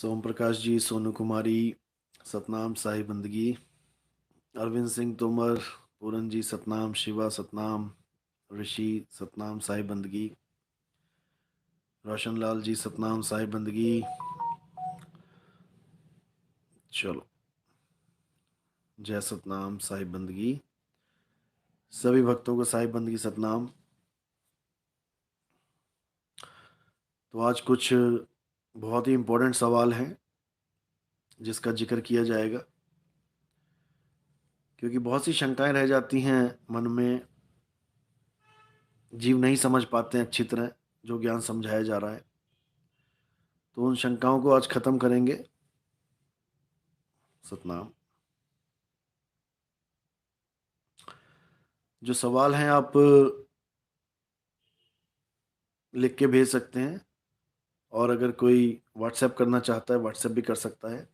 सोम प्रकाश जी, सोनू कुमारी, सतनाम, साहिब बंदगी, अरविंद सिंह तोमर, पूरन जी सतनाम, शिवा सतनाम, ऋषि सतनाम, साहिब बंदगी, रोशन लाल जी सतनाम, साहिब बंदगी। चलो, जय सतनाम, साहिब बंदगी। सभी भक्तों को साहिब बंदगी सतनाम। तो आज कुछ बहुत ही इम्पोर्टेंट सवाल हैं जिसका जिक्र किया जाएगा, क्योंकि बहुत सी शंकाएं रह जाती हैं मन में। जीव नहीं समझ पाते हैं अच्छी तरह जो ज्ञान समझाया जा रहा है, तो उन शंकाओं को आज खत्म करेंगे। सतनाम। जो सवाल हैं आप लिख के भेज सकते हैं, और अगर कोई व्हाट्सएप करना चाहता है व्हाट्सएप भी कर सकता है।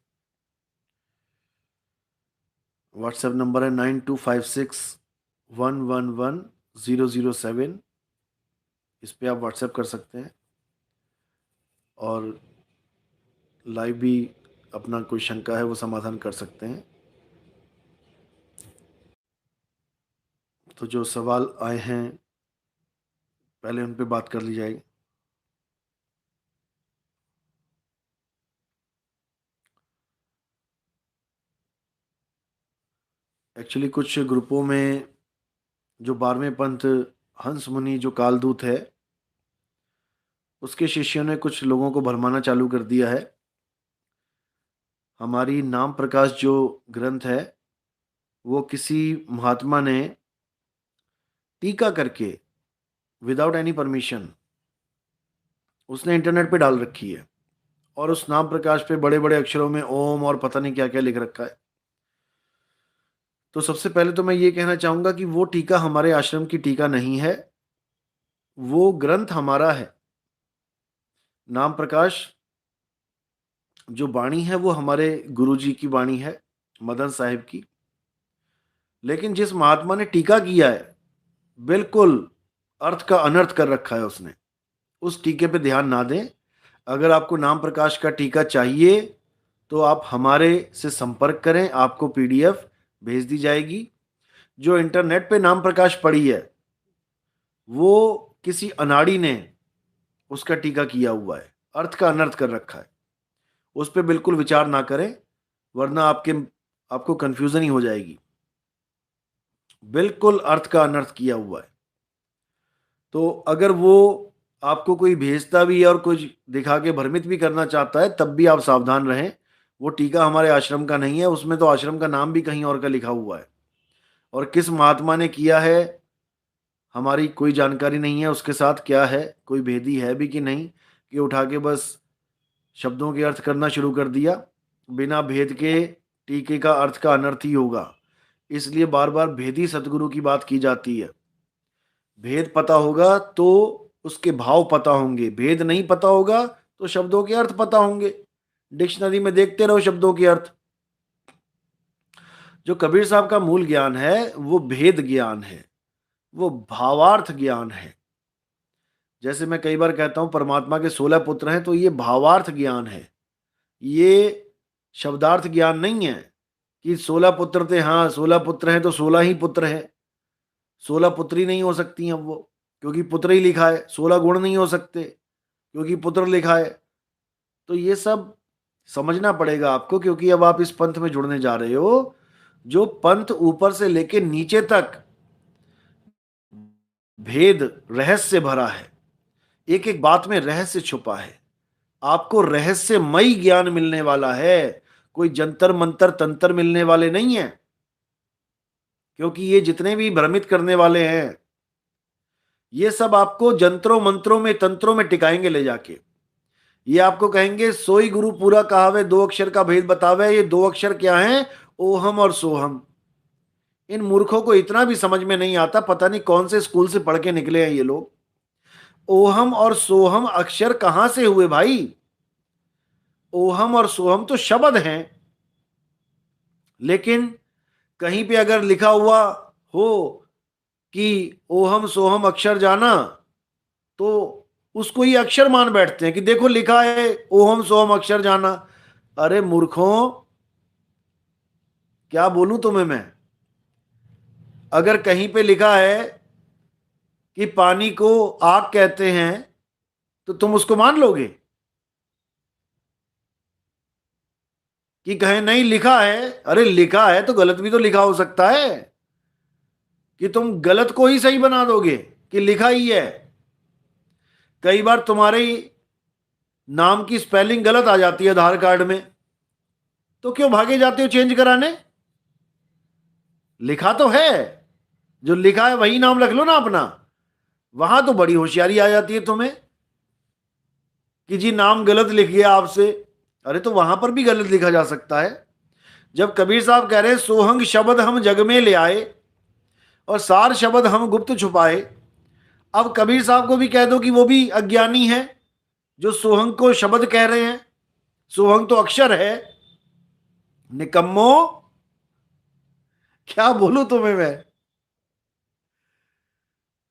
व्हाट्सएप नंबर है 9256111007। इस पे आप व्हाट्सएप कर सकते हैं और लाइव भी अपना कोई शंका है वो समाधान कर सकते हैं। तो जो सवाल आए हैं पहले उन पे बात कर ली जाएगी। एक्चुअली कुछ ग्रुपों में जो 12वें पंथ हंस मुनि जो कालदूत है, उसके शिष्यों ने कुछ लोगों को भरमाना चालू कर दिया है। हमारी नाम प्रकाश जो ग्रंथ है वो किसी महात्मा ने टीका करके विदाउट एनी परमिशन उसने इंटरनेट पे डाल रखी है, और उस नाम प्रकाश पे बड़े बड़े अक्षरों में ओम और पता नहीं क्या क्या लिख रखा है। तो सबसे पहले तो मैं ये कहना चाहूंगा कि वो टीका हमारे आश्रम की टीका नहीं है, वो ग्रंथ हमारा है। नाम प्रकाश जो वाणी है वो हमारे गुरुजी की वाणी है, मदन साहिब की। लेकिन जिस महात्मा ने टीका किया है, बिल्कुल अर्थ का अनर्थ कर रखा है उसने। उस टीके पे ध्यान ना दें। अगर आपको नाम प्रकाश का टीका चाहिए तो आप हमारे से संपर्क करें, आपको पीडीएफ भेज दी जाएगी। जो इंटरनेट पे नाम प्रकाश पड़ी है वो किसी अनाड़ी ने उसका टीका किया हुआ है, अर्थ का अनर्थ कर रखा है। उस पर बिल्कुल विचार ना करें, वरना आपको कंफ्यूजन ही हो जाएगी। बिल्कुल अर्थ का अनर्थ किया हुआ है। तो अगर वो आपको कोई भेजता भी है और कुछ दिखा के भ्रमित भी करना चाहता है, तब भी आप सावधान रहें। वो टीका हमारे आश्रम का नहीं है, उसमें तो आश्रम का नाम भी कहीं और का लिखा हुआ है, और किस महात्मा ने किया है हमारी कोई जानकारी नहीं है। उसके साथ क्या है, कोई भेदी है भी कि नहीं, कि उठा के बस शब्दों के अर्थ करना शुरू कर दिया। बिना भेद के टीके का अर्थ का अनर्थ ही होगा। इसलिए बार बार भेदी सतगुरु की बात की जाती है। भेद पता होगा तो उसके भाव पता होंगे, भेद नहीं पता होगा तो शब्दों के अर्थ पता होंगे। डिक्शनरी में देखते रहो शब्दों के अर्थ। जो कबीर साहब का मूल ज्ञान है वो भेद ज्ञान है, वो भावार्थ ज्ञान है। जैसे मैं कई बार कहता हूं परमात्मा के 16 पुत्र हैं, तो ये भावार्थ ज्ञान है, ये शब्दार्थ ज्ञान नहीं है कि 16 पुत्र थे, हाँ 16 पुत्र हैं तो 16 ही पुत्र हैं। 16 पुत्री नहीं हो सकती हैं वो, क्योंकि पुत्र ही लिखा है। 16 गुण नहीं हो सकते क्योंकि पुत्र लिखा है। तो ये सब समझना पड़ेगा आपको, क्योंकि अब आप इस पंथ में जुड़ने जा रहे हो जो पंथ ऊपर से लेके नीचे तक भेद रहस्य भरा है। एक एक बात में रहस्य छुपा है। आपको रहस्यमयी ज्ञान मिलने वाला है, कोई जंतर मंतर तंत्र मिलने वाले नहीं है। क्योंकि ये जितने भी भ्रमित करने वाले हैं ये सब आपको जंत्रों मंत्रों में तंत्रों में टिकाएंगे ले जाके। ये आपको कहेंगे सोई गुरु पूरा कहावे, दो अक्षर का भेद बतावे। ये दो अक्षर क्या हैं? ओहम और सोहम। इन मूर्खों को इतना भी समझ में नहीं आता, पता नहीं कौन से स्कूल से पढ़ के निकले हैं ये लोग। ओहम और सोहम अक्षर कहां से हुए भाई? ओहम और सोहम तो शब्द हैं, लेकिन कहीं पे अगर लिखा हुआ हो कि ओहम सोहम अक्षर जाना, तो उसको ही अक्षर मान बैठते हैं कि देखो लिखा है ओहम सोहम अक्षर जाना। अरे मूर्खों, क्या बोलूं तुम्हें मैं। अगर कहीं पे लिखा है कि पानी को आग कहते हैं तो तुम उसको मान लोगे? कि कहे नहीं लिखा है, अरे लिखा है तो गलत भी तो लिखा हो सकता है, कि तुम गलत को ही सही बना दोगे कि लिखा ही है। कई बार तुम्हारे नाम की स्पेलिंग गलत आ जाती है आधार कार्ड में, तो क्यों भागे जाते हो चेंज कराने? लिखा तो है, जो लिखा है वही नाम रख लो ना अपना। वहां तो बड़ी होशियारी आ जाती है तुम्हें कि जी नाम गलत लिख गया आपसे। अरे तो वहां पर भी गलत लिखा जा सकता है। जब कबीर साहब कह रहे हैं सोहंग शब्द हम जग में ले आए और सार शब्द हम गुप्त छुपाए, अब कबीर साहब को भी कह दो कि वो भी अज्ञानी है जो सोहंग को शब्द कह रहे हैं। सोहंग तो अक्षर है। निकम्मो, क्या बोलूं तुम्हें मैं।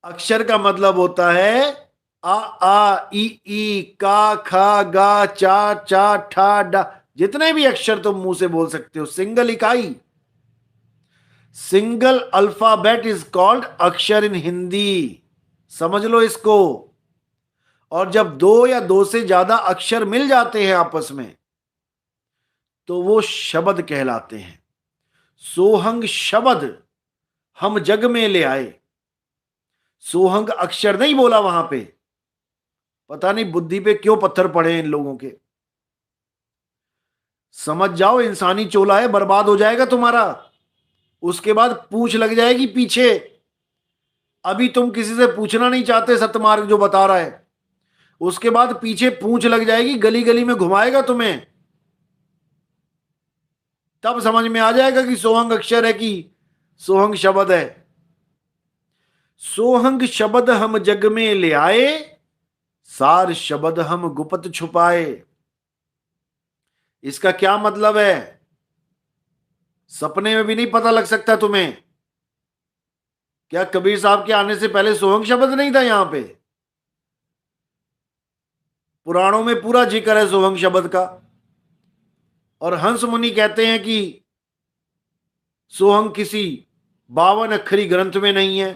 अक्षर का मतलब होता है आ ई का खा गा चा चा ठा डा। जितने भी अक्षर तुम मुंह से बोल सकते हो, सिंगल इकाई, सिंगल अल्फाबेट इज कॉल्ड अक्षर इन हिंदी। समझ लो इसको। और जब दो या दो से ज्यादा अक्षर मिल जाते हैं आपस में तो वो शब्द कहलाते हैं। सोहंग शब्द हम जग में ले आए। सोहंग अक्षर नहीं बोला वहां पे। पता नहीं बुद्धि पे क्यों पत्थर पड़े हैं इन लोगों के। समझ जाओ, इंसानी चोला है, बर्बाद हो जाएगा तुम्हारा। उसके बाद पूछ लग जाएगी पीछे। अभी तुम किसी से पूछना नहीं चाहते सत्यमार्ग जो बता रहा है, उसके बाद पीछे पूछ लग जाएगी, गली गली में घुमाएगा तुम्हें। तब समझ में आ जाएगा कि सोहंग अक्षर है कि सोहंग शब्द है। सोहंग शब्द हम जग में ले आए, सार शब्द हम गुप्त छुपाए। इसका क्या मतलब है? सपने में भी नहीं पता लग सकता तुम्हें? क्या कबीर साहब के आने से पहले सोहंग शब्द नहीं था यहां पे? पुराणों में पूरा जिक्र है सोहंग शब्द का। और हंस मुनि कहते हैं कि सोहंग किसी 52 अक्षरी ग्रंथ में नहीं है।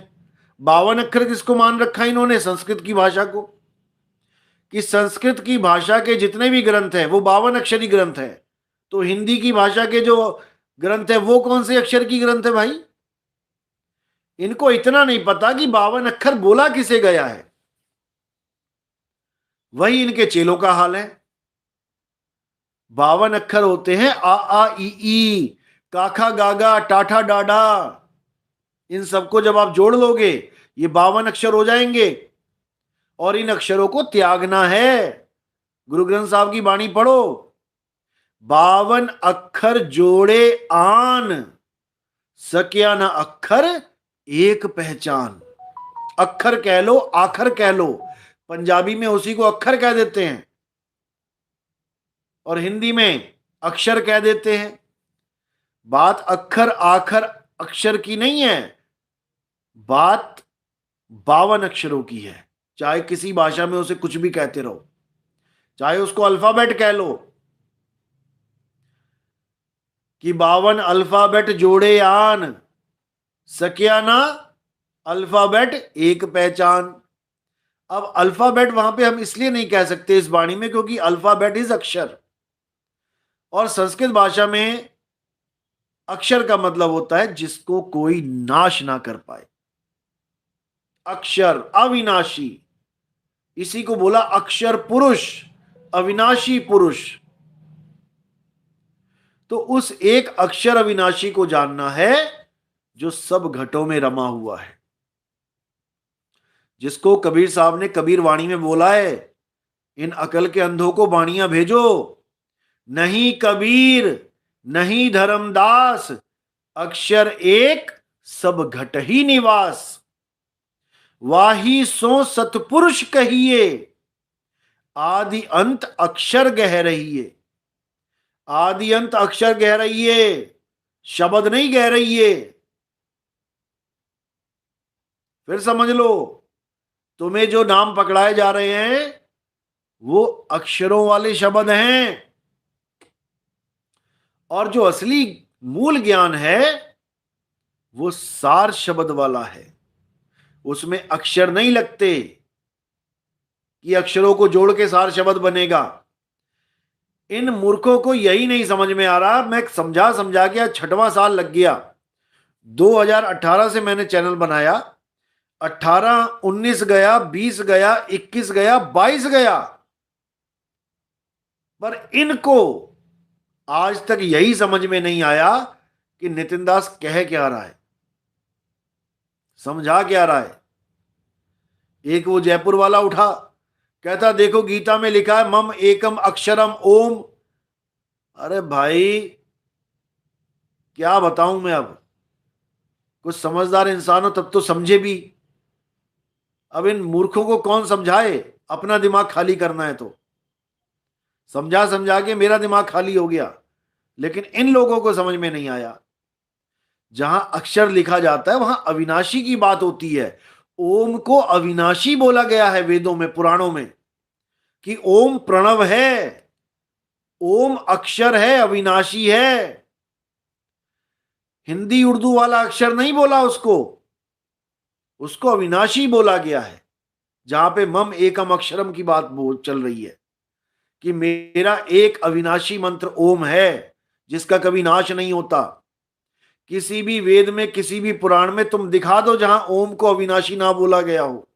52 अक्षर किसको मान रखा इन्होंने? संस्कृत की भाषा को। कि संस्कृत की भाषा के जितने भी ग्रंथ हैं वो 52 अक्षरी ग्रंथ है। तो हिंदी की भाषा के जो ग्रंथ है वो कौन से अक्षर की ग्रंथ है भाई? इनको इतना नहीं पता कि 52 अक्षर बोला किसे गया है। वही इनके चेलों का हाल है। 52 अक्षर होते हैं आ ई काखा गागा टाठा डाडा। इन सबको जब आप जोड़ लोगे ये 52 अक्षर हो जाएंगे। और इन अक्षरों को त्यागना है। गुरु ग्रंथ साहब की वाणी पढ़ो। 52 अक्षर जोड़े आन, सक्या न अक्षर एक पहचान। अक्षर कह लो, आखर कह लो, पंजाबी में उसी को अक्षर कह देते हैं और हिंदी में अक्षर कह देते हैं। बात अक्षर आखर अक्षर की नहीं है, बात 52 अक्षरों की है। चाहे किसी भाषा में उसे कुछ भी कहते रहो, चाहे उसको अल्फाबेट कह लो कि 52 अल्फाबेट जोड़े आन, सक्या ना अल्फाबेट एक पहचान। अब अल्फाबेट वहां पे हम इसलिए नहीं कह सकते इस वाणी में क्योंकि अल्फाबेट इज अक्षर। और संस्कृत भाषा में अक्षर का मतलब होता है जिसको कोई नाश ना कर पाए। अक्षर अविनाशी, इसी को बोला अक्षर पुरुष, अविनाशी पुरुष। तो उस एक अक्षर अविनाशी को जानना है जो सब घटों में रमा हुआ है, जिसको कबीर साहब ने कबीर वाणी में बोला है, इन अकल के अंधों को वाणियां भेजो। नहीं कबीर नहीं धर्मदास, अक्षर एक सब घट ही निवास। वाही सो सतपुरुष कहिए, आदि अंत अक्षर गह रहिए। आदि अंत अक्षर गह रहिए, शब्द नहीं गह रहिए। फिर समझ लो, तुम्हें जो नाम पकड़ाए जा रहे हैं वो अक्षरों वाले शब्द हैं। और जो असली मूल ज्ञान है वो सार शब्द वाला है। उसमें अक्षर नहीं लगते कि अक्षरों को जोड़ के सार शब्द बनेगा। इन मूर्खों को यही नहीं समझ में आ रहा। मैं समझा समझा के 6वां साल लग गया। 2018 से मैंने चैनल बनाया। 18, 19 गया, 20 गया, 21 गया, 22 गया, पर इनको आज तक यही समझ में नहीं आया कि नितिन दास कह क्या रहा है, समझा क्या रहा है। एक वो जयपुर वाला उठा, कहता देखो गीता में लिखा है मम एकम अक्षरम ओम। अरे भाई क्या बताऊं मैं, अब कुछ समझदार इंसान हो तब तो समझे भी। अब इन मूर्खों को कौन समझाए, अपना दिमाग खाली करना है तो। समझा समझा के मेरा दिमाग खाली हो गया, लेकिन इन लोगों को समझ में नहीं आया। जहां अक्षर लिखा जाता है वहां अविनाशी की बात होती है। ओम को अविनाशी बोला गया है वेदों में, पुराणों में, कि ओम प्रणव है, ओम अक्षर है, अविनाशी है। हिंदी उर्दू वाला अक्षर नहीं बोला उसको, उसको अविनाशी बोला गया है। जहां पे मम एकम अक्षरम की बात चल रही है कि मेरा एक अविनाशी मंत्र ओम है जिसका कभी नाश नहीं होता। किसी भी वेद में, किसी भी पुराण में तुम दिखा दो जहां ओम को अविनाशी ना बोला गया हो।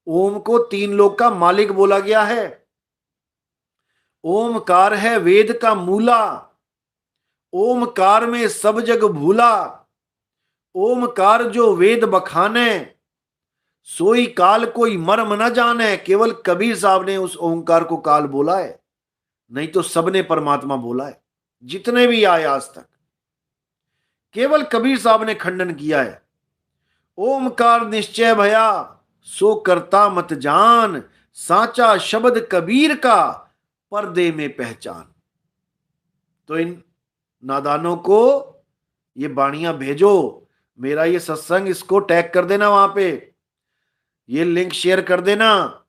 ओम को 3 लोक का मालिक बोला गया है। ओमकार है वेद का मूला, ओमकार में सब जग भूला। ओमकार जो वेद बखाने, सोई काल कोई मर्म न जाने। केवल कबीर साहब ने उस ओंकार को काल बोला है, नहीं तो सबने परमात्मा बोला है जितने भी आए आज तक। केवल कबीर साहब ने खंडन किया है। ओमकार निश्चय भया सो करता मत जान, साचा शब्द कबीर का पर्दे में पहचान। तो इन नादानों को ये बाणियां भेजो। मेरा ये सत्संग, इसको टैग कर देना वहां पे, ये लिंक शेयर कर देना।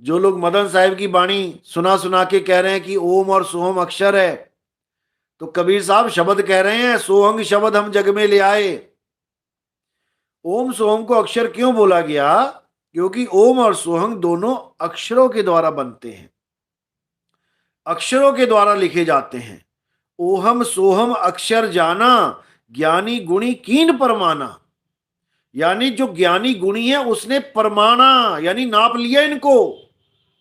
जो लोग मदन साहिब की बाणी सुना सुना के कह रहे हैं कि ओम और सोहम अक्षर है, तो कबीर साहब शब्द कह रहे हैं, सोहंग शब्द हम जग में ले आए। ओम सोहम को अक्षर क्यों बोला गया? क्योंकि ओम और सोहंग दोनों अक्षरों के द्वारा बनते हैं, अक्षरों के द्वारा लिखे जाते हैं। ओहम सोहम अक्षर जाना, ज्ञानी गुणी कीन परमाना। यानी जो ज्ञानी गुणी है उसने परमाना, यानी नाप लिया, इनको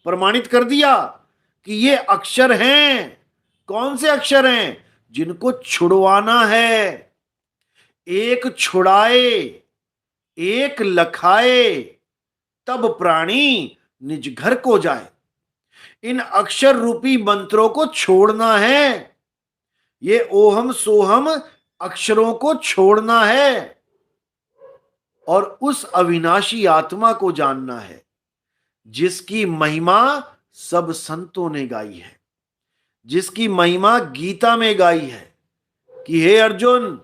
प्रमाणित कर दिया कि ये अक्षर हैं। कौन से अक्षर हैं? जिनको छुड़वाना है। एक छुड़ाए, एक लखाए, तब प्राणी निज घर को जाए। इन अक्षर रूपी मंत्रों को छोड़ना है। ये ओहम सोहम अक्षरों को छोड़ना है और उस अविनाशी आत्मा को जानना है जिसकी महिमा सब संतों ने गाई है, जिसकी महिमा गीता में गाई है कि हे अर्जुन,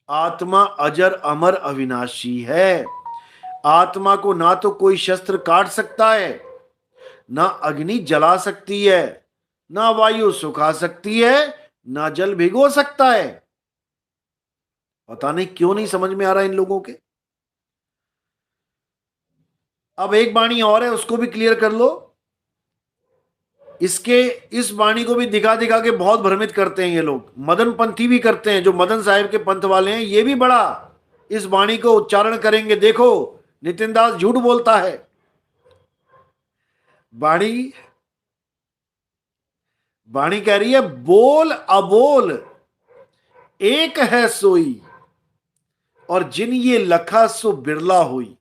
आत्मा अजर अमर अविनाशी है। आत्मा को ना तो कोई शस्त्र काट सकता है, ना अग्नि जला सकती है, ना वायु सुखा सकती है, ना जल भिगो सकता है। पता नहीं क्यों नहीं समझ में आ रहा इन लोगों के। अब एक वाणी और है, उसको भी क्लियर कर लो। इस वाणी को भी दिखा दिखा के बहुत भ्रमित करते हैं ये लोग। मदन पंथी भी करते हैं, जो मदन साहिब के पंथ वाले हैं, ये भी बड़ा इस वाणी को उच्चारण करेंगे। देखो नितिन दास झूठ बोलता है। वाणी वाणी कह रही है बोल अबोल एक है सोई, और जिन ये लखा सो बिरला हुई।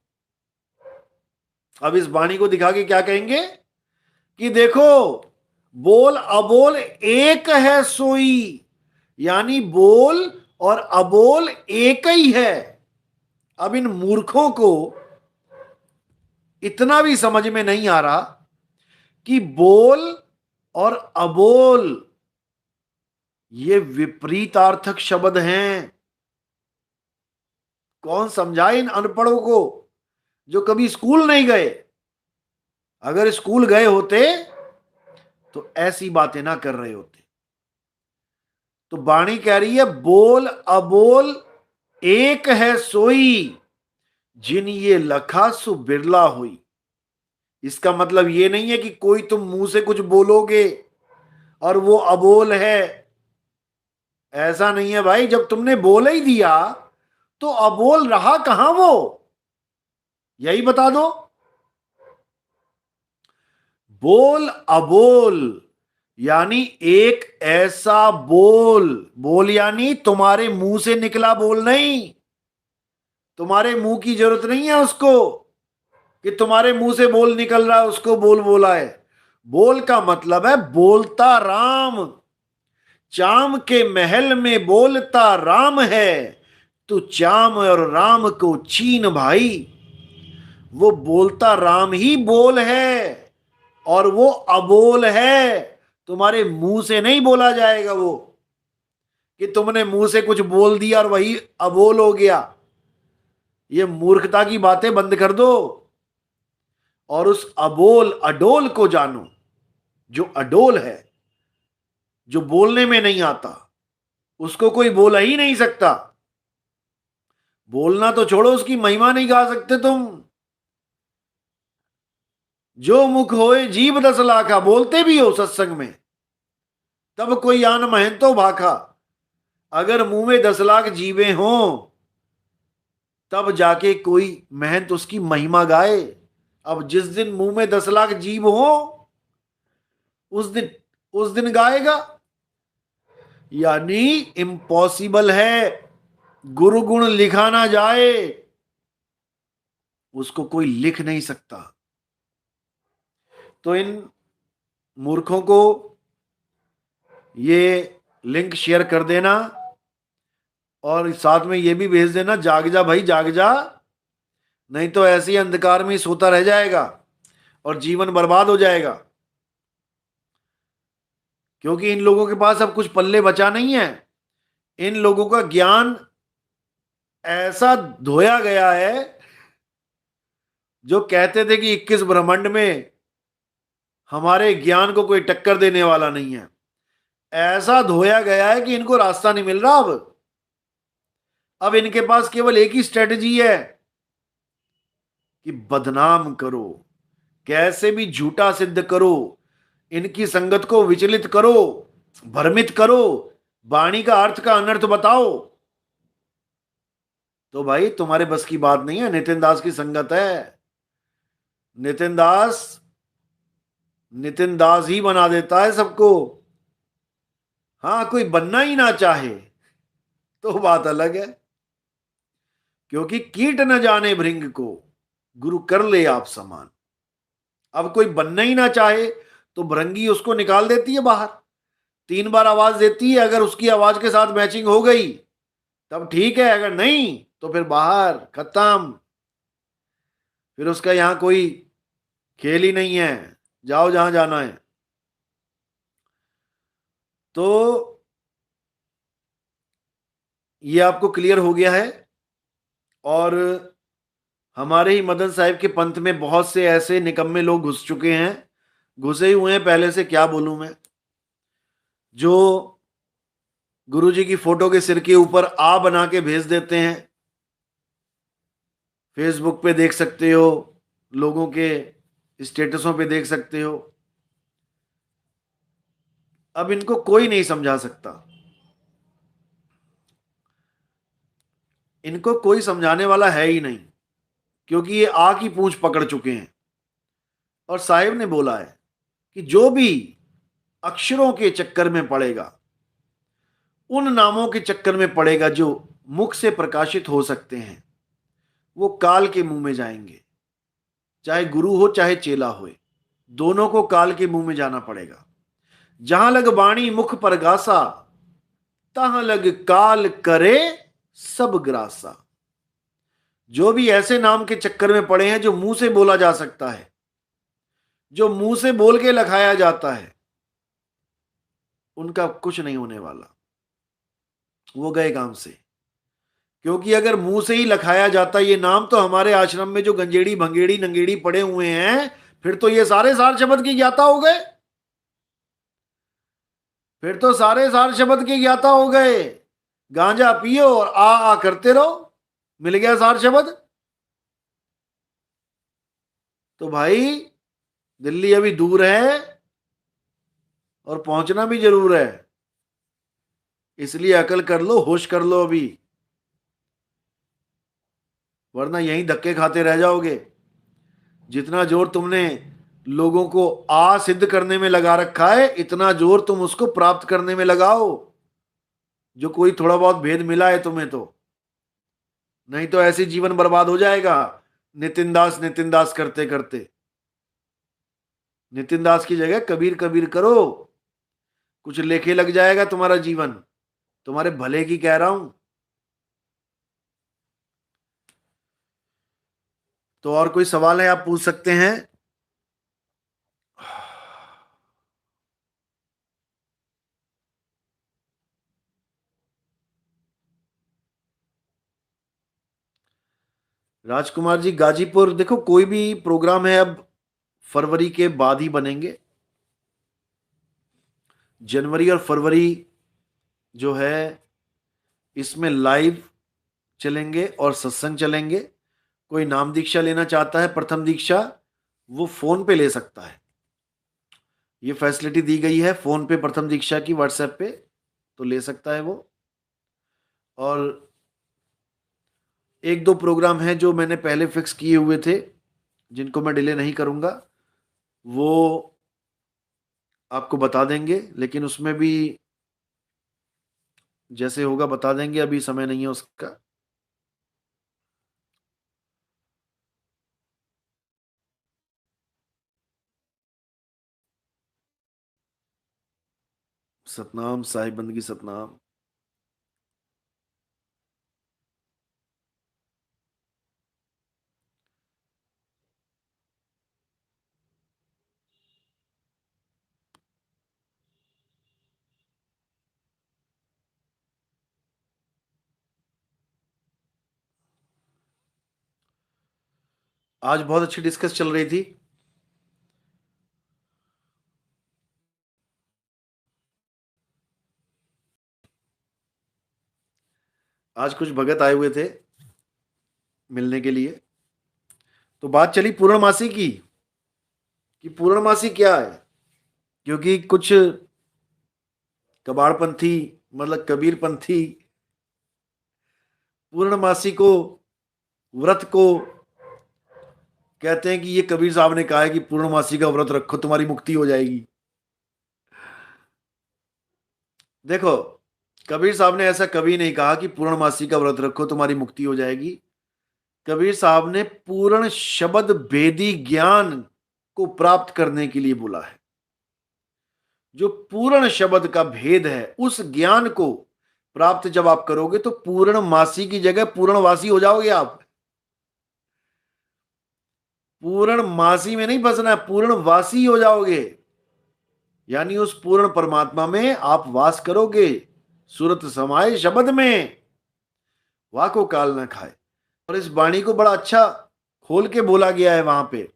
अब इस वाणी को दिखा के क्या कहेंगे कि देखो बोल अबोल एक है सोई, यानी बोल और अबोल एक ही है। अब इन मूर्खों को इतना भी समझ में नहीं आ रहा कि बोल और अबोल ये विपरीतार्थक शब्द हैं। कौन समझाए इन अनपढ़ों को जो कभी स्कूल नहीं गए? अगर स्कूल गए होते तो ऐसी बातें ना कर रहे होते। तो वाणी कह रही है बोल अबोल एक है सोई, जिन ये लखा सु बिरला हुई। इसका मतलब ये नहीं है कि कोई तुम मुंह से कुछ बोलोगे और वो अबोल है, ऐसा नहीं है भाई। जब तुमने बोल ही दिया तो अबोल रहा कहां वो, यही बता दो। बोल अबोल यानी एक ऐसा बोल, बोल यानी तुम्हारे मुंह से निकला बोल नहीं। तुम्हारे मुंह की जरूरत नहीं है उसको कि तुम्हारे मुंह से बोल निकल रहा है उसको बोल बोला है। बोल का मतलब है बोलता राम। चाम के महल में बोलता राम है, तू चाम और राम को चीन भाई। वो बोलता राम ही बोल है और वो अबोल है। तुम्हारे मुंह से नहीं बोला जाएगा वो, कि तुमने मुंह से कुछ बोल दिया और वही अबोल हो गया। ये मूर्खता की बातें बंद कर दो और उस अबोल अडोल को जानो, जो अडोल है, जो बोलने में नहीं आता, उसको कोई बोल ही नहीं सकता। बोलना तो छोड़ो, उसकी महिमा नहीं गा सकते तुम। जो मुख होए जीभ 10 लाखा, बोलते भी हो सत्संग में, तब कोई आन महंतो भाखा। अगर मुंह में 10 लाख जीवें हों तब जाके कोई महंत उसकी महिमा गाए। अब जिस दिन मुंह में 10 लाख जीव हो उस दिन गाएगा, यानी इम्पॉसिबल है। गुरु गुण लिखा ना जाए, उसको कोई लिख नहीं सकता। तो इन मूर्खों को ये लिंक शेयर कर देना और साथ में ये भी भेज देना, जाग जा भाई जाग जा, नहीं तो ऐसे ही अंधकार में ही सोता रह जाएगा और जीवन बर्बाद हो जाएगा। क्योंकि इन लोगों के पास अब कुछ पल्ले बचा नहीं है। इन लोगों का ज्ञान ऐसा धोया गया है, जो कहते थे कि 21 ब्रह्मांड में हमारे ज्ञान को कोई टक्कर देने वाला नहीं है, ऐसा धोया गया है कि इनको रास्ता नहीं मिल रहा। अब इनके पास केवल एक ही स्ट्रेटजी है कि बदनाम करो, कैसे भी झूठा सिद्ध करो, इनकी संगत को विचलित करो, भ्रमित करो, वाणी का अर्थ का अनर्थ बताओ। तो भाई तुम्हारे बस की बात नहीं है। नितिन दास की संगत है, नितिन दास नितिन दास ही बना देता है सबको। हाँ, कोई बनना ही ना चाहे तो बात अलग है, क्योंकि कीट न जाने भृंग को गुरु कर ले आप समान। अब कोई बनना ही ना चाहे तो भृंगी उसको निकाल देती है बाहर, 3 बार आवाज देती है। अगर उसकी आवाज के साथ मैचिंग हो गई तब ठीक है, अगर नहीं तो फिर बाहर, खत्म। फिर उसका यहां कोई खेल ही नहीं है, जाओ जहां जाना है। तो ये आपको क्लियर हो गया है। और हमारे ही मदन साहिब के पंथ में बहुत से ऐसे निकम्मे लोग घुस चुके हैं, घुसे ही हुए हैं पहले से, क्या बोलूं मैं, जो गुरुजी की फोटो के सिर के ऊपर आ बना के भेज देते हैं। फेसबुक पे देख सकते हो, लोगों के स्टेटसों पे देख सकते हो। अब इनको कोई नहीं समझा सकता, इनको कोई समझाने वाला है ही नहीं, क्योंकि ये आ की पूंछ पकड़ चुके हैं। और साहिब ने बोला है कि जो भी अक्षरों के चक्कर में पड़ेगा, उन नामों के चक्कर में पड़ेगा जो मुख से प्रकाशित हो सकते हैं, वो काल के मुंह में जाएंगे। चाहे गुरु हो चाहे चेला हो, दोनों को काल के मुंह में जाना पड़ेगा। जहां लग वाणी मुख पर गासा, तहां लग काल करे सब ग्रासा। जो भी ऐसे नाम के चक्कर में पड़े हैं जो मुंह से बोला जा सकता है, जो मुंह से बोल के लखाया जाता है, उनका कुछ नहीं होने वाला, वो गए काम से। क्योंकि अगर मुंह से ही लखाया जाता ये नाम, तो हमारे आश्रम में जो गंजेड़ी भंगेड़ी नंगेड़ी पड़े हुए हैं, फिर तो ये सारे सार शब्द की ज्ञाता हो गए। फिर तो सारे सार शब्द के ज्ञाता हो गए। गांजा पियो और आ करते रहो, मिल गया सार शब्द। तो भाई दिल्ली अभी दूर है और पहुंचना भी जरूर है, इसलिए अकल कर लो, होश कर लो अभी, वरना यहीं धक्के खाते रह जाओगे। जितना जोर तुमने लोगों को आ सिद्ध करने में लगा रखा है, इतना जोर तुम उसको प्राप्त करने में लगाओ, जो कोई थोड़ा बहुत भेद मिला है तुम्हें तो। नहीं तो ऐसे जीवन बर्बाद हो जाएगा, नितिन दास करते करते। नितिन दास की जगह कबीर कबीर करो, कुछ लेखे लग जाएगा तुम्हारा जीवन। तुम्हारे भले की कह रहा हूं। तो और कोई सवाल है, आप पूछ सकते हैं। राजकुमार जी गाजीपुर, देखो कोई भी प्रोग्राम है अब फरवरी के बाद ही बनेंगे। जनवरी और फरवरी जो है इसमें लाइव चलेंगे और सत्संग चलेंगे। कोई नाम दीक्षा लेना चाहता है, प्रथम दीक्षा, वो फोन पे ले सकता है। ये फैसिलिटी दी गई है फोन पे प्रथम दीक्षा की, व्हाट्सएप पे, तो ले सकता है वो। और एक दो प्रोग्राम हैं जो मैंने पहले फिक्स किए हुए थे, जिनको मैं डिले नहीं करूंगा, वो आपको बता देंगे, लेकिन उसमें भी जैसे होगा बता देंगे, अभी समय नहीं है उसका। सतनाम साहिब बंदगी सतनाम। आज बहुत अच्छी डिस्कस चल रही थी। आज कुछ भगत आए हुए थे मिलने के लिए, तो बात चली पूर्णमासी की, कि पूर्णमासी क्या है। क्योंकि कुछ कबाड़पंथी, मतलब कबीरपंथी, पूर्णमासी को, व्रत को कहते हैं कि ये कबीर साहब ने कहा है कि पूर्णमासी का व्रत रखो तुम्हारी मुक्ति हो जाएगी। देखो, कबीर साहब ने ऐसा कभी नहीं कहा कि पूर्णमासी का व्रत रखो तुम्हारी मुक्ति हो जाएगी। कबीर साहब ने पूर्ण शब्द भेदी ज्ञान को प्राप्त करने के लिए बोला है। जो पूर्ण शब्द का भेद है, उस ज्ञान को प्राप्त जब आप करोगे तो पूर्णमासी की जगह पूर्णवासी हो जाओगे आप। पूर्णमासी में नहीं फंसना, पूर्णवासी हो जाओगे, यानी उस पूर्ण परमात्मा में आप वास करोगे। सूरत समाये शब्द में, वाको काल न खाए। और इस वाणी को बड़ा अच्छा खोल के बोला गया है वहां पे,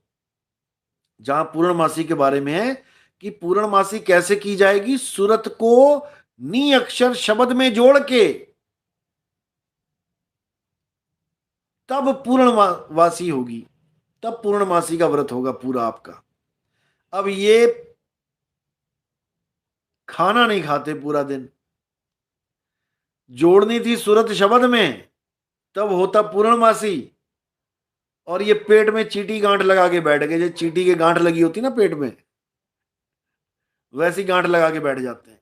जहां पूर्णमासी के बारे में है कि पूर्णमासी कैसे की जाएगी। सूरत को नी अक्षर शब्द में जोड़ के तब पूर्णवासी होगी, तब पूर्णमासी का व्रत होगा पूरा आपका। अब ये खाना नहीं खाते पूरा दिन, जोड़नी थी सूरत शब्द में, तब होता पूर्णमासी। और ये पेट में चीटी गांठ लगा के बैठ गए, जो चीटी के गांठ लगी होती ना पेट में, वैसी गांठ लगा के बैठ जाते हैं।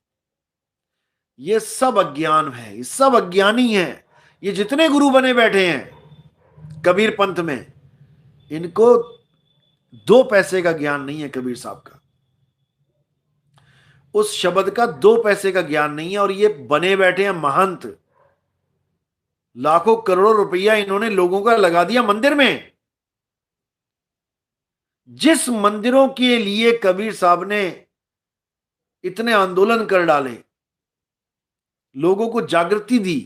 ये सब अज्ञान है, ये सब अज्ञानी है। ये जितने गुरु बने बैठे हैं कबीर पंथ में, इनको 2 पैसे का ज्ञान नहीं है कबीर साहब का। उस शब्द का 2 पैसे का ज्ञान नहीं है। और ये बने बैठे हैं महंत, लाखों करोड़ों रुपया इन्होंने लोगों का लगा दिया मंदिर में। जिस मंदिरों के लिए कबीर साहब ने इतने आंदोलन कर डाले, लोगों को जागृति दी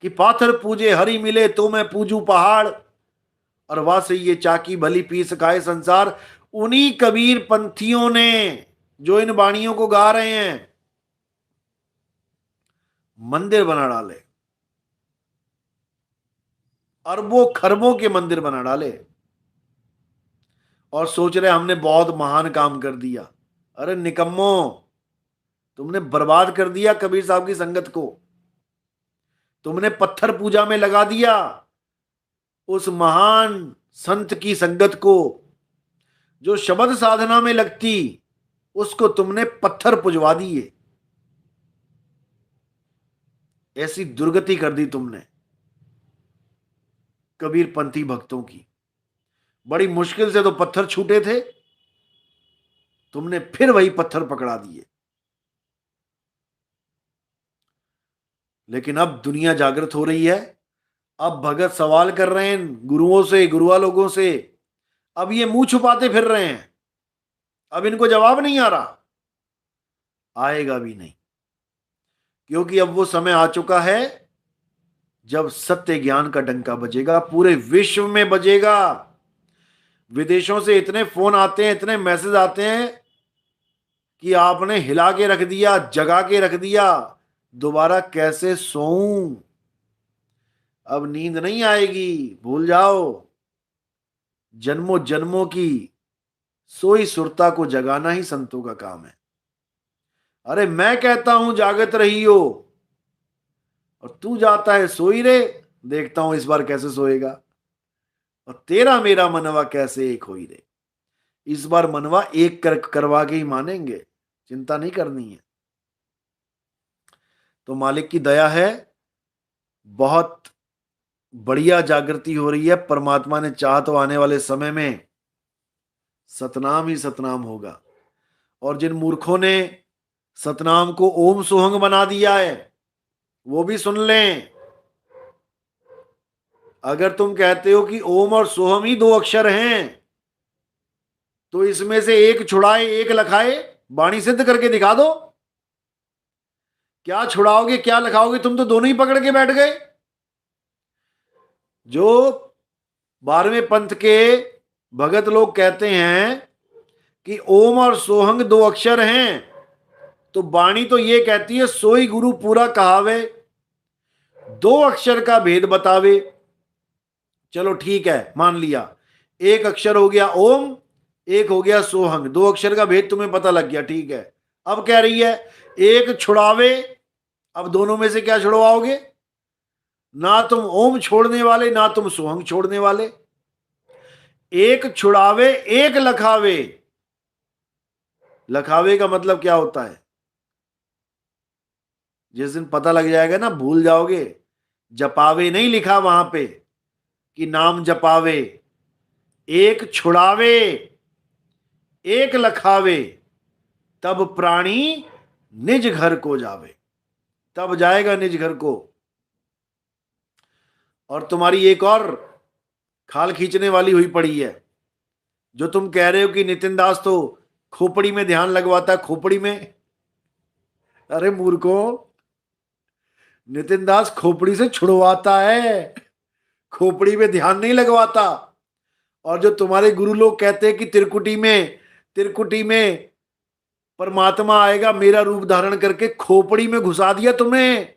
कि पाथर पूजे हरि मिले तो मैं पूजू पहाड़, और वहां से ये चाकी भली पी सकाए संसार। उन्हीं कबीर पंथियों ने जो इन वाणियों को गा रहे हैं, मंदिर बना डाले, अरबों खरबों के मंदिर बना डाले, और सोच रहे हमने बहुत महान काम कर दिया। अरे निकम्मो, तुमने बर्बाद कर दिया कबीर साहब की संगत को। तुमने पत्थर पूजा में लगा दिया उस महान संत की संगत को। जो शब्द साधना में लगती, उसको तुमने पत्थर पुजवा दिए। ऐसी दुर्गति कर दी तुमने कबीर पंथी भक्तों की। बड़ी मुश्किल से तो पत्थर छूटे थे, तुमने फिर वही पत्थर पकड़ा दिए। लेकिन अब दुनिया जागृत हो रही है। अब भगत सवाल कर रहे हैं गुरुओं से, गुरुआ लोगों से। अब ये मुंह छुपाते फिर रहे हैं। अब इनको जवाब नहीं आ रहा, आएगा भी नहीं, क्योंकि अब वो समय आ चुका है जब सत्य ज्ञान का डंका बजेगा, पूरे विश्व में बजेगा। विदेशों से इतने फोन आते हैं, इतने मैसेज आते हैं कि आपने हिला के रख दिया, जगा के रख दिया, दोबारा कैसे सोऊं? अब नींद नहीं आएगी, भूल जाओ। जन्मों जन्मों की सोई सुरता को जगाना ही संतों का काम है। अरे मैं कहता हूं जागत रही हो, और तू जाता है सोई रे। देखता हूं इस बार कैसे सोएगा, और तेरा मेरा मनवा कैसे एक होई रे। इस बार मनवा एक करवा के ही मानेंगे, चिंता नहीं करनी है। तो मालिक की दया है, बहुत बढ़िया जागृति हो रही है। परमात्मा ने चाहा तो आने वाले समय में सतनाम ही सतनाम होगा। और जिन मूर्खों ने सतनाम को ओम सोहंग बना दिया है, वो भी सुन लें। अगर तुम कहते हो कि ओम और सोहम ही दो अक्षर हैं, तो इसमें से एक छुड़ाए एक लखाए, वाणी सिद्ध करके दिखा दो। क्या छुड़ाओगे क्या लिखाओगे? तुम तो दोनों ही पकड़ के बैठ गए। जो 12वें पंथ के भगत लोग कहते हैं कि ओम और सोहंग दो अक्षर हैं, तो वाणी तो ये कहती है सोई गुरु पूरा कहावे, दो अक्षर का भेद बतावे। चलो ठीक है, मान लिया, एक अक्षर हो गया ओम, एक हो गया सोहंग, दो अक्षर का भेद तुम्हें पता लग गया, ठीक है। अब कह रही है एक छुड़ावे। अब दोनों में से क्या छुड़वाओगे? ना तुम ओम छोड़ने वाले, ना तुम सोहंग छोड़ने वाले। एक छुड़ावे एक लखावे। लखावे का मतलब क्या होता है? जिस दिन पता लग जाएगा ना, भूल जाओगे। जपावे नहीं लिखा वहां पे कि नाम जपावे। एक छुड़ावे एक लखावे, तब प्राणी निज घर को जावे। तब जाएगा निज घर को। और तुम्हारी एक और खाल खींचने वाली हुई पड़ी है। जो तुम कह रहे हो कि नितिन दास तो खोपड़ी में ध्यान लगवाता है, खोपड़ी में। अरे मूर्खो, नितिन दास खोपड़ी से छुड़वाता है, खोपड़ी में ध्यान नहीं लगवाता। और जो तुम्हारे गुरु लोग कहते हैं कि त्रिकुटी में परमात्मा आएगा मेरा रूप धारण करके, खोपड़ी में घुसा दिया तुम्हें।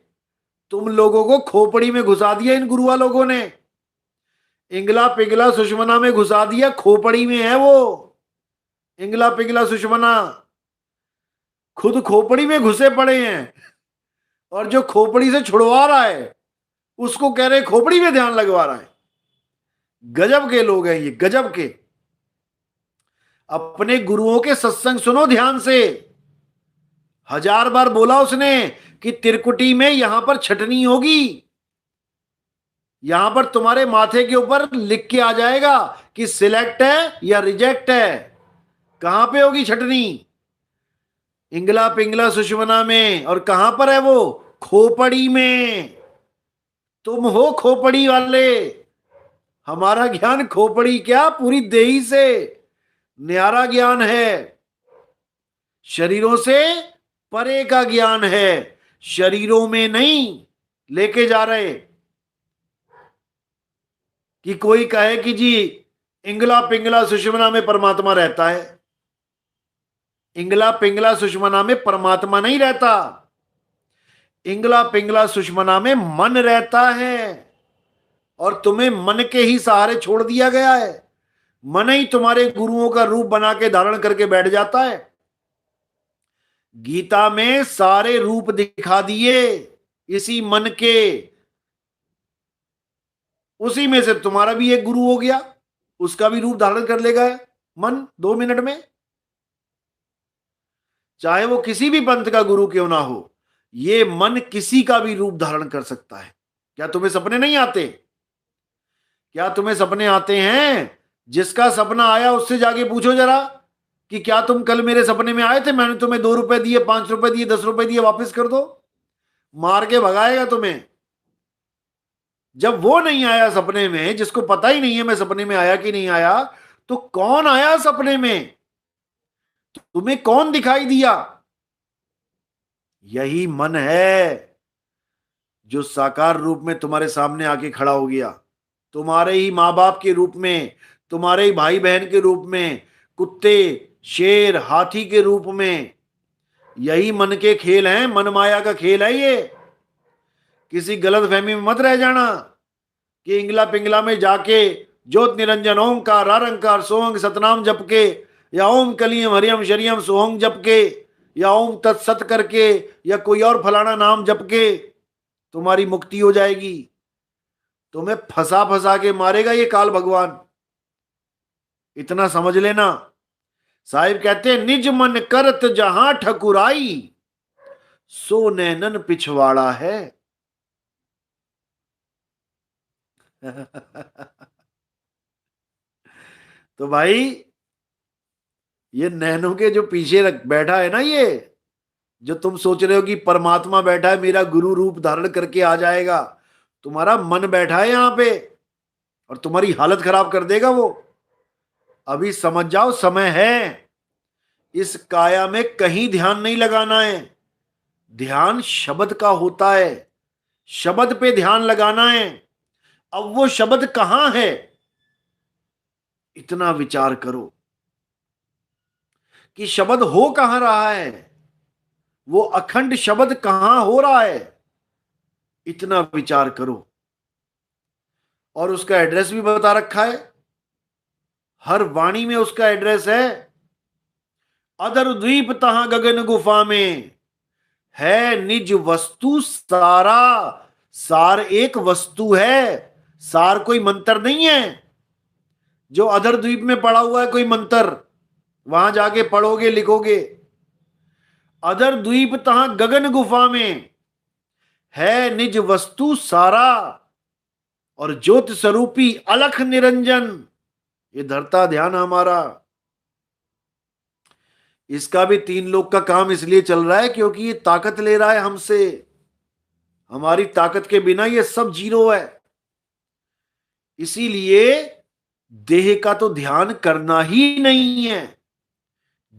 तुम लोगों को खोपड़ी में घुसा दिया इन गुरुआ लोगों ने। इंगला पिंगला सुषमना में घुसा दिया, खोपड़ी में है वो। इंगला पिंगला सुषमना खुद खोपड़ी में घुसे पड़े हैं, और जो खोपड़ी से छुड़वा रहा है उसको कह रहे खोपड़ी में ध्यान लगवा रहा है। गजब के लोग हैं ये, गजब के। अपने गुरुओं के सत्संग सुनो ध्यान से। 1000 बार बोला उसने कि त्रिकुटी में यहां पर छटनी होगी, यहां पर तुम्हारे माथे के ऊपर लिख के आ जाएगा कि सिलेक्ट है या रिजेक्ट है। कहां पे होगी छटनी? इंगला पिंगला सुषमना में। और कहां पर है वो? खोपड़ी में। तुम हो खोपड़ी वाले। हमारा ज्ञान खोपड़ी क्या, पूरी देही से न्यारा ज्ञान है। शरीरों से परे का ज्ञान है, शरीरों में नहीं लेके जा रहे। कि कोई कहे कि जी इंगला पिंगला सुषमना में परमात्मा रहता है। इंगला पिंगला सुषमना में परमात्मा नहीं रहता। इंगला पिंगला सुषमना में मन रहता है और तुम्हें मन के ही सहारे छोड़ दिया गया है। मन ही तुम्हारे गुरुओं का रूप बना के धारण करके बैठ जाता है। गीता में सारे रूप दिखा दिए इसी मन के। उसी में से तुम्हारा भी एक गुरु हो गया, उसका भी रूप धारण कर लेगा मन 2 मिनट में। चाहे वो किसी भी पंथ का गुरु क्यों ना हो, ये मन किसी का भी रूप धारण कर सकता है। क्या तुम्हें सपने नहीं आते? क्या तुम्हें सपने आते हैं? जिसका सपना आया उससे जाके पूछो जरा कि क्या तुम कल मेरे सपने में आए थे, मैंने तुम्हें 2 रुपए दिए, 5 रुपए दिए, 10 रुपए दिए, वापस कर दो। मार के भगाएगा तुम्हें। जब वो नहीं आया सपने में, जिसको पता ही नहीं है मैं सपने में आया कि नहीं आया, तो कौन आया सपने में? तुम्हें कौन दिखाई दिया? यही मन है जो साकार रूप में तुम्हारे सामने आके खड़ा हो गया, तुम्हारे ही माँ बाप के रूप में, तुम्हारे ही भाई बहन के रूप में, कुत्ते शेर हाथी के रूप में। यही मन के खेल हैं, मन माया का खेल है ये। किसी गलत फहमी में मत रह जाना कि इंगला पिंगला में जाके ज्योत निरंजन ओंकार आरंकार सोहंग सतनाम जप के, या ओम कलियम हरियम शरियम सोहंग जप के, या ओम तत्सत करके, या कोई और फलाना नाम जप के तुम्हारी मुक्ति हो जाएगी। तुम्हें फंसा फंसा के मारेगा ये काल भगवान, इतना समझ लेना। साहिब कहते हैं निज मन करत जहां ठकुराई, सो नैनन पिछवाड़ा है। तो भाई ये नैनों के जो पीछे बैठा है ना, ये जो तुम सोच रहे हो कि परमात्मा बैठा है मेरा गुरु रूप धारण करके आ जाएगा, तुम्हारा मन बैठा है यहां पे और तुम्हारी हालत खराब कर देगा वो। अभी समझ जाओ, समय है। इस काया में कहीं ध्यान नहीं लगाना है। ध्यान शब्द का होता है, शब्द पे ध्यान लगाना है। अब वो शब्द कहां है, इतना विचार करो कि शब्द हो कहां रहा है, वो अखंड शब्द कहां हो रहा है, इतना विचार करो। और उसका एड्रेस भी बता रखा है, हर वाणी में उसका एड्रेस है। अदर द्वीप तहां गगन गुफा में, है निज वस्तु सारा। सार एक वस्तु है, सार कोई मंत्र नहीं है जो अधर द्वीप में पड़ा हुआ है, कोई मंत्र वहां जाके पढ़ोगे लिखोगे। अदर द्वीप तहां गगन गुफा में, है निज वस्तु सारा। और ज्योत स्वरूपी अलख निरंजन, ये धरता ध्यान हमारा। इसका भी 3 लोग का काम इसलिए चल रहा है क्योंकि ये ताकत ले रहा है हमसे। हमारी ताकत के बिना ये सब जीरो है। इसीलिए देह का तो ध्यान करना ही नहीं है,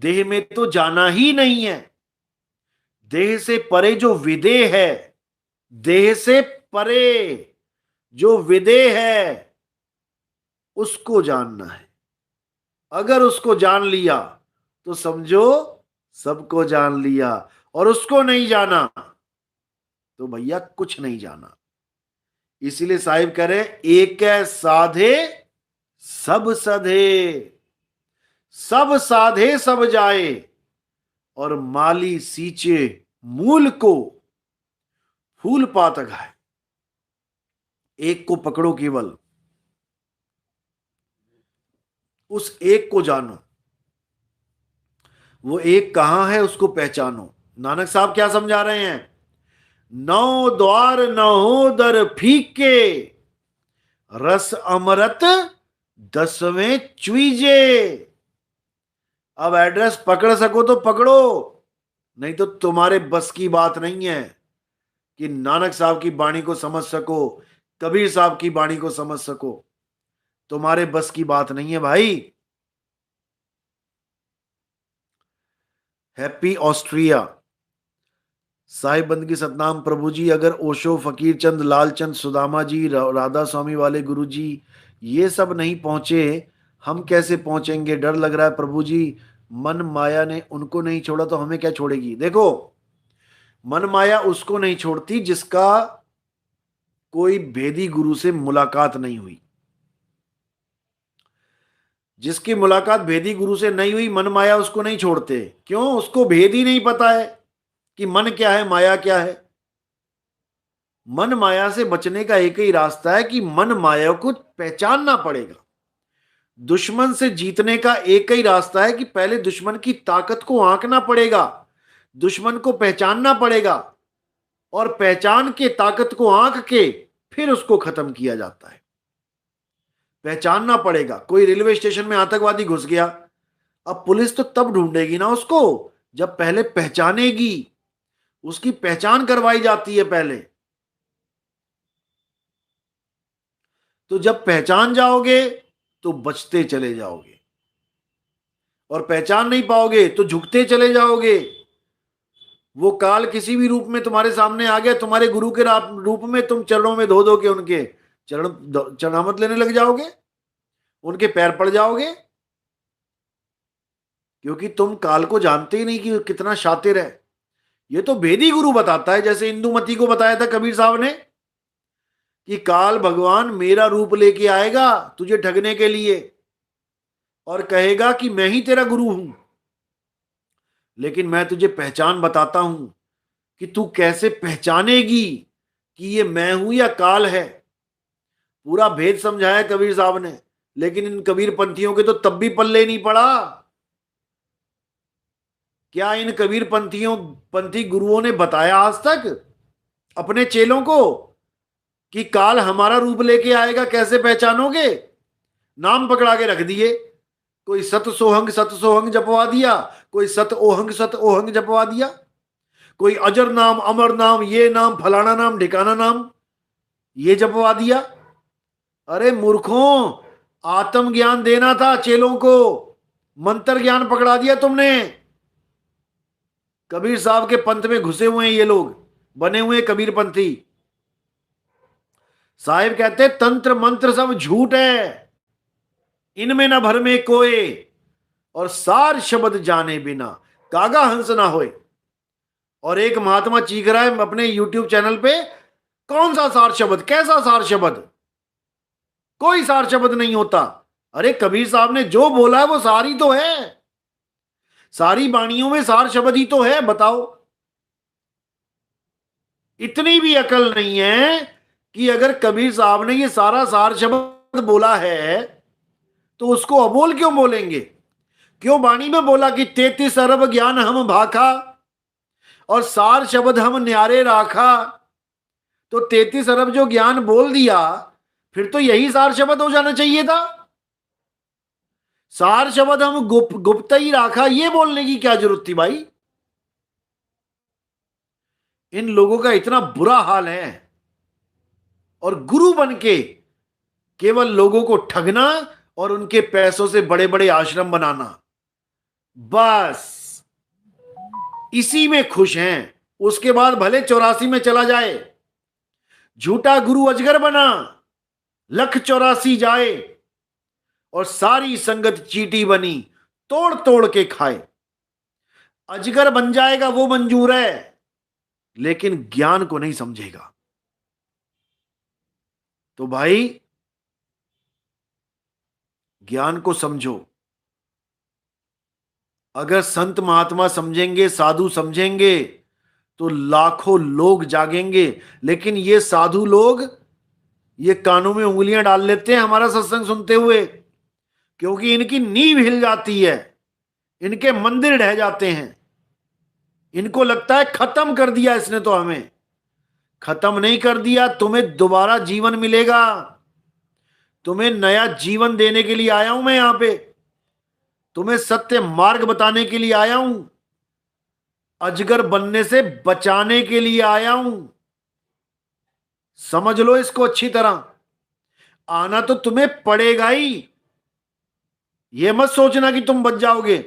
देह में तो जाना ही नहीं है। देह से परे जो विदेह है, देह से परे जो विदेह है, उसको जानना है। अगर उसको जान लिया तो समझो सबको जान लिया, और उसको नहीं जाना तो भैया कुछ नहीं जाना। इसीलिए साहिब कह रहे एक साधे सब सधे, सब साधे सब जाए, और माली सींचे मूल को, फूल पात घाए। एक को पकड़ो, केवल उस एक को जानो। वो एक कहां है उसको पहचानो। नानक साहब क्या समझा रहे हैं? 9 द्वार 9 दर फीके, रस अमृत 10वें चुईजे। अब एड्रेस पकड़ सको तो पकड़ो, नहीं तो तुम्हारे बस की बात नहीं है कि नानक साहब की वाणी को समझ सको, कबीर साहब की वाणी को समझ सको। तुम्हारे बस की बात नहीं है भाई। Happy Austria. साहिब बंदगी सतनाम प्रभु जी। अगर ओशो, फकीर चंद, लालचंद, सुदामा जी, राधा स्वामी वाले गुरु जी ये सब नहीं पहुंचे, हम कैसे पहुंचेंगे? डर लग रहा है प्रभु जी। मन माया ने उनको नहीं छोड़ा तो हमें क्या छोड़ेगी? देखो, मन माया उसको नहीं छोड़ती जिसका कोई भेदी गुरु से मुलाकात नहीं हुई। जिसकी मुलाकात भेदी गुरु से नहीं हुई, मन माया उसको नहीं छोड़ते। क्यों? उसको भेद ही नहीं पता है कि मन क्या है, माया क्या है। मन माया से बचने का एक ही रास्ता है कि मन माया को पहचानना पड़ेगा। दुश्मन से जीतने का एक ही रास्ता है कि पहले दुश्मन की ताकत को आंकना पड़ेगा, दुश्मन को पहचानना पड़ेगा, और पहचान के ताकत को आंक के फिर उसको खत्म किया जाता है। पहचानना पड़ेगा। कोई रेलवे स्टेशन में आतंकवादी घुस गया, अब पुलिस तो तब ढूंढेगी ना उसको जब पहले पहचानेगी। उसकी पहचान करवाई जाती है पहले। तो जब पहचान जाओगे तो बचते चले जाओगे, और पहचान नहीं पाओगे तो झुकते चले जाओगे। वो काल किसी भी रूप में तुम्हारे सामने आ गया, तुम्हारे गुरु के रूप में, तुम चरणों में धो धो के उनके चरणामत लेने लग जाओगे, उनके पैर पड़ जाओगे, क्योंकि तुम काल को जानते ही नहीं कि कितना शातिर है। ये तो भेदी गुरु बताता है। जैसे इंदुमती को बताया था कबीर साहब ने कि काल भगवान मेरा रूप लेके आएगा तुझे ठगने के लिए, और कहेगा कि मैं ही तेरा गुरु हूं, लेकिन मैं तुझे पहचान बताता हूं कि तू कैसे पहचानेगी कि ये मैं हूं या काल है। पूरा भेद समझाया कबीर साहब ने, लेकिन इन कबीर पंथियों के तो तब भी पल्ले नहीं पड़ा। क्या इन कबीर पंथी गुरुओं ने बताया आज तक अपने चेलों को कि काल हमारा रूप लेके आएगा, कैसे पहचानोगे? नाम पकड़ा के रख दिए। कोई सत सोहंग जपवा दिया, कोई सत ओहंग जपवा दिया, कोई अजर नाम, अमर नाम, ये नाम, फलाना नाम, ढिकाना नाम, ये जपवा दिया। अरे मूर्खों, आत्म ज्ञान देना था चेलों को, मंत्र ज्ञान पकड़ा दिया तुमने। कबीर साहब के पंथ में घुसे हुए हैं ये लोग, बने हुए कबीर पंथी। साहिब कहते तंत्र मंत्र सब झूठ है, इनमें न भर में कोई, और सार शब्द जाने बिना कागा हंस ना होए। और एक महात्मा चीख रहा है अपने YouTube चैनल पे, कौन सा सार शब्द, कैसा सार शब्द? कोई सार शब्द नहीं होता। अरे कबीर साहब ने जो बोला है वो सारी तो है, सारी बाणियों में सार शब्द ही तो है। बताओ, इतनी भी अकल नहीं है कि अगर कबीर साहब ने ये सारा सार शब्द बोला है तो उसको अबोल क्यों बोलेंगे? क्यों बाणी में बोला कि 33 अरब ज्ञान हम भाखा और सार शब्द हम न्यारे राखा? तो 33 अरब जो ज्ञान बोल दिया, फिर तो यही सार शब्द हो जाना चाहिए था। सार शब्द हम गुप्त ही राखा, ये बोलने की क्या जरूरत थी भाई? इन लोगों का इतना बुरा हाल है, और गुरु बन के केवल लोगों को ठगना और उनके पैसों से बड़े बड़े आश्रम बनाना, बस इसी में खुश हैं। उसके बाद भले 84 में चला जाए, झूठा गुरु अजगर बना, लख 84 जाए, और सारी संगत चींटी बनी, तोड़ तोड़ के खाए। अजगर बन जाएगा वो मंजूर है, लेकिन ज्ञान को नहीं समझेगा। तो भाई ज्ञान को समझो। अगर संत महात्मा समझेंगे, साधु समझेंगे, तो लाखों लोग जागेंगे। लेकिन ये साधु लोग ये कानों में उंगलियां डाल लेते हैं हमारा सत्संग सुनते हुए, क्योंकि इनकी नींव हिल जाती है, इनके मंदिर ढह जाते हैं। इनको लगता है खत्म कर दिया इसने तो हमें। खत्म नहीं कर दिया, तुम्हें दोबारा जीवन मिलेगा। तुम्हें नया जीवन देने के लिए आया हूं मैं यहां पे, तुम्हें सत्य मार्ग बताने के लिए आया हूं, अजगर बनने से बचाने के लिए आया हूं। समझ लो इसको अच्छी तरह। आना तो तुम्हें पड़ेगा ही, यह मत सोचना कि तुम बच जाओगे।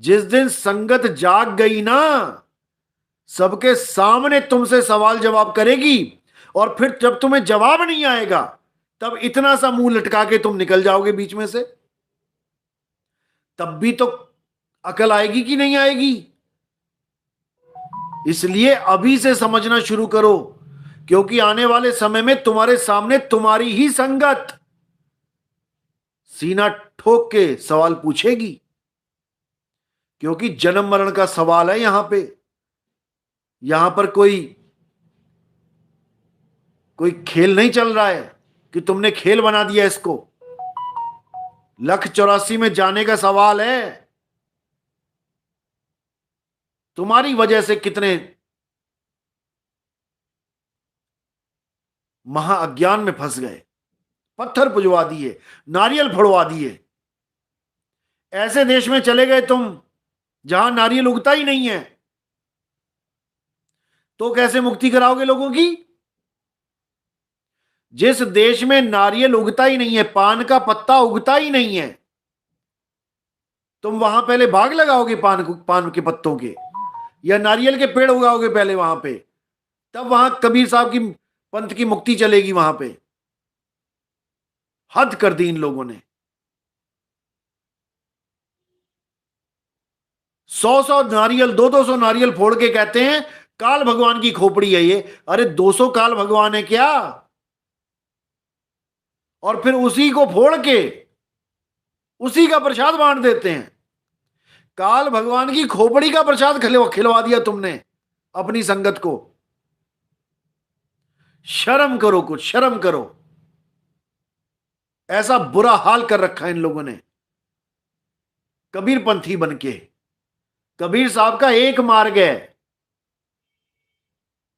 जिस दिन संगत जाग गई ना, सबके सामने तुमसे सवाल जवाब करेगी, और फिर जब तुम्हें जवाब नहीं आएगा तब इतना सा मुंह लटका के तुम निकल जाओगे बीच में से। तब भी तो अकल आएगी कि नहीं आएगी? इसलिए अभी से समझना शुरू करो, क्योंकि आने वाले समय में तुम्हारे सामने तुम्हारी ही संगत सीना ठोक के सवाल पूछेगी, क्योंकि जन्म मरण का सवाल है यहां पे। यहां पर कोई कोई खेल नहीं चल रहा है कि तुमने खेल बना दिया इसको। 1,84 में जाने का सवाल है। तुम्हारी वजह से कितने महा अज्ञान में फंस गए, पत्थर पुजवा दिए, नारियल फोड़वा दिए। ऐसे देश में चले गए तुम जहां नारियल उगता ही नहीं है, तो कैसे मुक्ति कराओगे लोगों की? जिस देश में नारियल उगता ही नहीं है, पान का पत्ता उगता ही नहीं है, तुम वहां पहले बाग लगाओगे पान के पत्तों के, या नारियल के पेड़ उगाओगे पहले वहां पे? तब वहां कबीर साहब की पंथ की मुक्ति चलेगी वहां पे। हद कर दी इन लोगों ने। 100-100 नारियल, 200-200 नारियल फोड़ के कहते हैं काल भगवान की खोपड़ी है ये। अरे 200 काल भगवान है क्या? और फिर उसी को फोड़ के उसी का प्रसाद बांट देते हैं। काल भगवान की खोपड़ी का प्रसाद खिलवा दिया तुमने अपनी संगत को। शर्म करो, कुछ शर्म करो। ऐसा बुरा हाल कर रखा है इन लोगों ने कबीर पंथी बनके। कबीर साहब का एक मार्ग है,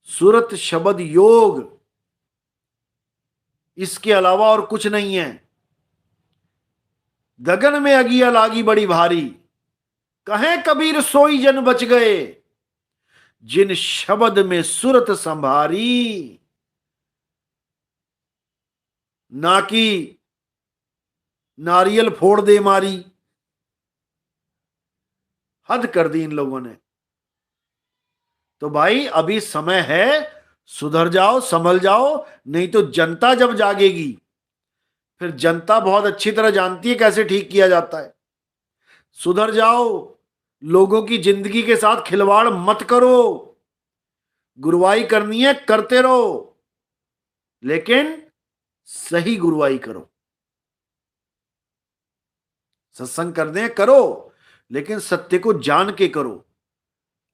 सुरत शब्द योग, इसके अलावा और कुछ नहीं है। गगन में अगिया लागी बड़ी भारी, कहें कबीर सोई जन बच गए, जिन शब्द में सुरत संभारी। ना कि नारियल फोड़ दे मारी। हद कर दी इन लोगों ने। तो भाई अभी समय है, सुधर जाओ, संभल जाओ, नहीं तो जनता जब जागेगी, फिर जनता बहुत अच्छी तरह जानती है कैसे ठीक किया जाता है। सुधर जाओ, लोगों की जिंदगी के साथ खिलवाड़ मत करो। गुरुवाई करनी है करते रहो, लेकिन सही गुरुवाई करो। सत्संग कर दें करो, लेकिन सत्य को जान के करो।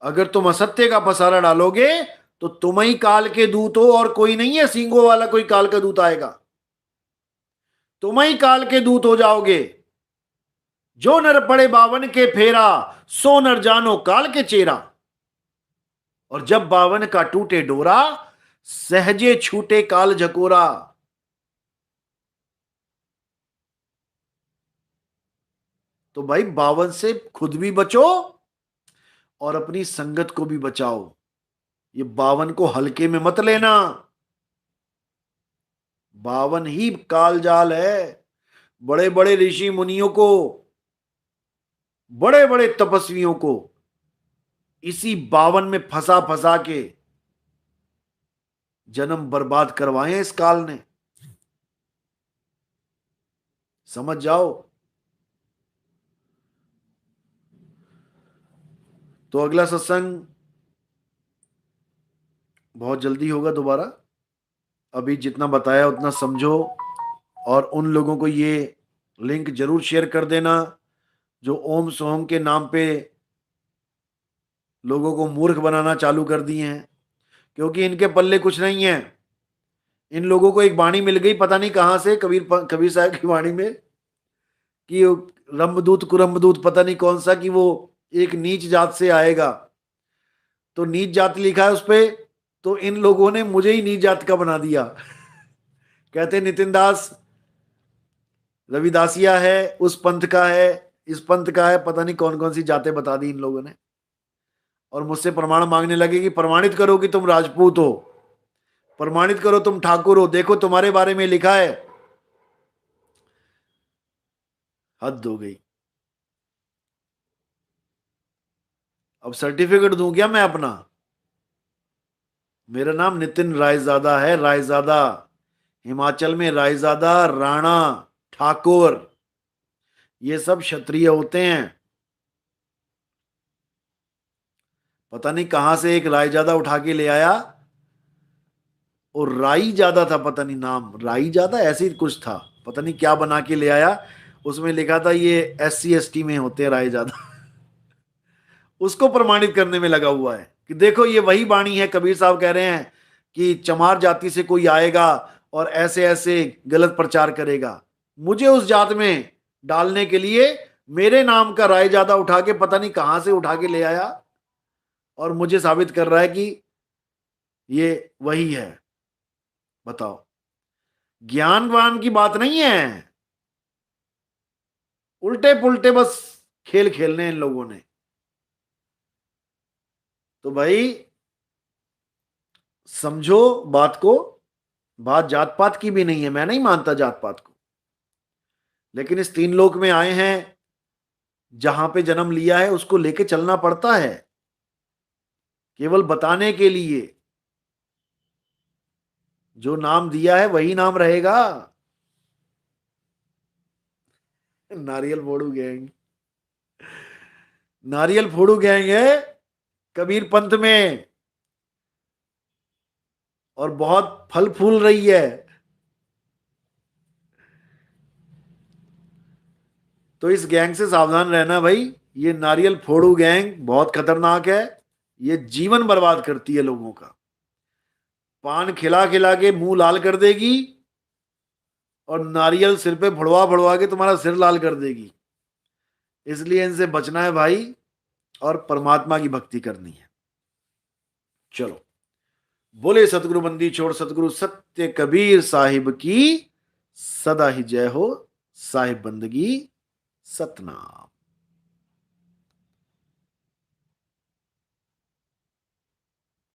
अगर तुम असत्य का पसारा डालोगे तो तुम ही काल के दूत हो, और कोई नहीं है सींगों वाला कोई काल का दूत आएगा। तुम ही काल के दूत हो जाओगे। जो नर पड़े बावन के फेरा, सो नर जानो काल के चेरा। और जब बावन का टूटे डोरा, सहजे छूटे काल झकोरा। तो भाई बावन से खुद भी बचो और अपनी संगत को भी बचाओ। ये बावन को हल्के में मत लेना। बावन ही काल जाल है। बड़े बड़े ऋषि मुनियों को, बड़े बड़े तपस्वियों को इसी बावन में फंसा फंसा के जन्म बर्बाद करवाए हैं इस काल ने। समझ जाओ। तो अगला सत्संग बहुत जल्दी होगा दोबारा। अभी जितना बताया उतना समझो, और उन लोगों को ये लिंक जरूर शेयर कर देना जो ओम सोहम के नाम पे लोगों को मूर्ख बनाना चालू कर दिए हैं, क्योंकि इनके पल्ले कुछ नहीं है। इन लोगों को एक वाणी मिल गई पता नहीं कहां से, कबीर साहब की वाणी में, कि रमदूत कुरमदूत पता नहीं कौन सा, कि वो एक नीच जात से आएगा। तो नीच जात लिखा है उस पे, तो इन लोगों ने मुझे ही नीच जात का बना दिया। कहते नितिन दास रविदासिया है, उस पंथ का है, इस पंथ का है, पता नहीं कौन कौन सी जातें बता दी इन लोगों ने। और मुझसे प्रमाण मांगने लगे कि प्रमाणित करो कि तुम राजपूत हो, प्रमाणित करो तुम ठाकुर हो, देखो तुम्हारे बारे में लिखा है। हद हो गई। अब सर्टिफिकेट दूं क्या मैं अपना? मेरा नाम नितिन रायजादा है, रायजादा। हिमाचल में रायजादा, राणा, ठाकुर, ये सब क्षत्रिय होते हैं। पता नहीं कहां से एक राय ज्यादा उठा के ले आया, और राई ज्यादा था, पता नहीं नाम राई ज्यादा ऐसे ही कुछ था, पता नहीं क्या बना के ले आया। उसमें लिखा था ये SC ST में होते हैं राय ज्यादा। उसको प्रमाणित करने में लगा हुआ है कि देखो ये वही वाणी है, कबीर साहब कह रहे हैं कि चमार जाति से कोई आएगा और ऐसे ऐसे गलत प्रचार करेगा, मुझे उस जात में डालने के लिए मेरे नाम का राय ज्यादा उठा के पता नहीं कहां से उठा के ले आया, और मुझे साबित कर रहा है कि ये वही है। बताओ, ज्ञानवान की बात नहीं है, उल्टे पुल्टे बस खेल खेलने इन लोगों ने। तो भाई समझो बात को, बात जात पात की भी नहीं है, मैं नहीं मानता जात पात को, लेकिन इस तीन लोक में आए हैं, जहां पे जन्म लिया है उसको लेके चलना पड़ता है, केवल बताने के लिए। जो नाम दिया है वही नाम रहेगा। नारियल फोड़ू गैंग, नारियल फोड़ू गैंग है कबीर पंथ में, और बहुत फल फूल रही है। तो इस गैंग से सावधान रहना भाई, ये नारियल फोड़ू गैंग बहुत खतरनाक है, ये जीवन बर्बाद करती है लोगों का, पान खिला खिला के मुंह लाल कर देगी, और नारियल सिर पे फुड़वा फुड़वा के तुम्हारा सिर लाल कर देगी। इसलिए इनसे बचना है भाई, और परमात्मा की भक्ति करनी है। चलो, बोले सतगुरु बंदी छोड़ सतगुरु सत्य कबीर साहिब की सदा ही जय हो। साहिब बंदगी सतनाम।